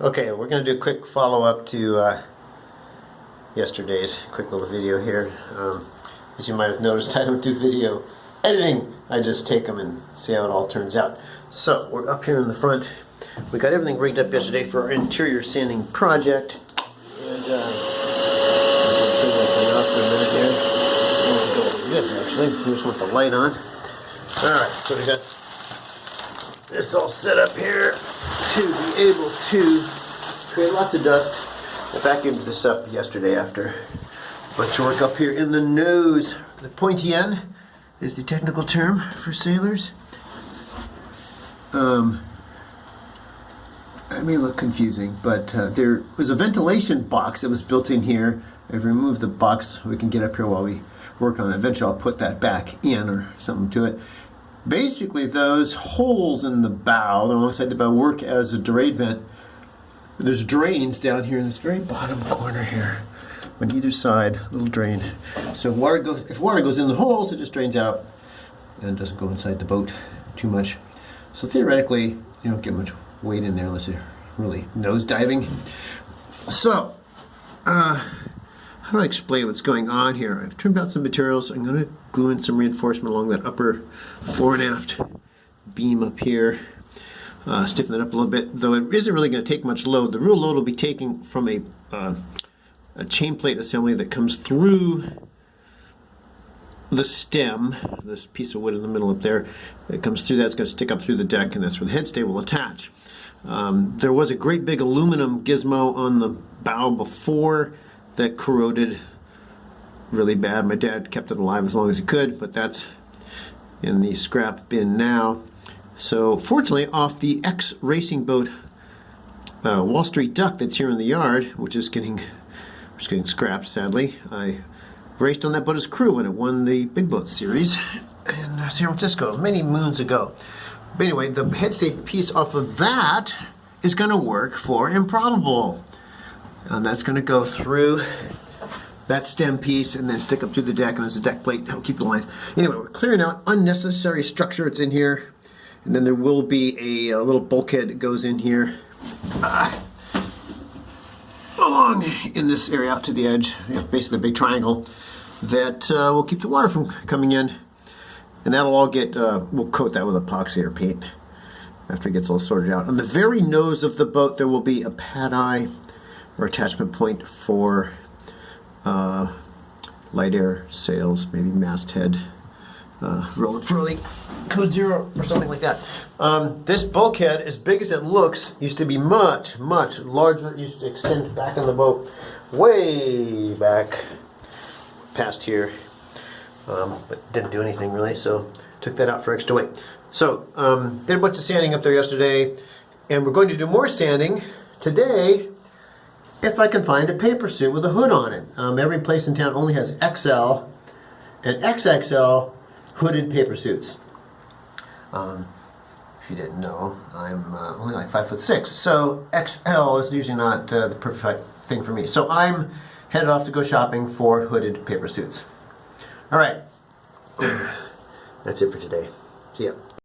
Okay, we're going to do a quick follow-up to yesterday's quick little video here. As you might have noticed, I don't do video editing. I just take them and see how it all turns out. So, we're up here in the front. We got everything rigged up yesterday for our interior sanding project. And I'm going to turn that thing off for a minute here. I'm going to go like this, actually. We just want the light on. Alright, so we got this all set up here to be able to create lots of dust. I vacuumed this up yesterday after a bunch of work up here in the nose. The pointy end is the technical term for sailors. It may look confusing, but there was a ventilation box that was built in here. I've removed the box so we can get up here while we work on it. Eventually I'll put that back in or something to it. Basically, those holes in the bow, alongside the bow, work as a drain vent. There's drains down here in this very bottom corner here. On either side, a little drain. So if water goes in the holes, it just drains out and doesn't go inside the boat too much. So theoretically, you don't get much weight in there unless you're really nose diving. So, how do I explain what's going on here? I've trimmed out some materials. I'm going to glue in some reinforcement along that upper fore and aft beam up here. Stiffen it up a little bit, though it isn't really going to take much load. The real load will be taken from a chain plate assembly that comes through the stem, this piece of wood in the middle up there. It comes through that, it's going to stick up through the deck, and that's where the headstay will attach. There was a great big aluminum gizmo on the bow before that corroded really bad. My dad kept it alive as long as he could, but that's in the scrap bin now. So fortunately, off the ex-racing boat Wall Street Duck that's here in the yard, which is getting scrapped, sadly, I raced on that boat as crew when it won the Big Boat Series in San Francisco many moons ago. But anyway, the headstay piece off of that is going to work for Improbable. And that's going to go through that stem piece and then stick up through the deck, and there's a deck plate. I'll keep the line. Anyway, we're clearing out unnecessary structure that's in here. And then there will be a little bulkhead that goes in here along in this area out to the edge, basically a big triangle that will keep the water from coming in. And that'll all get, we'll coat that with epoxy or paint after it gets all sorted out. On the very nose of the boat, there will be a pad eye or attachment point for light air sails, maybe masthead, roller furling, code 0 or something like that. This bulkhead, as big as it looks, used to be much, much larger. It used to extend back in the boat, way back past here, but didn't do anything really, so took that out for extra weight. So, did a bunch of sanding up there yesterday, and we're going to do more sanding today if I can find a paper suit with a hood on it. Every place in town only has XL and XXL hooded paper suits. If you didn't know, I'm only like 5'6", so XL is usually not the perfect thing for me. So I'm headed off to go shopping for hooded paper suits. All right, that's it for today. See ya.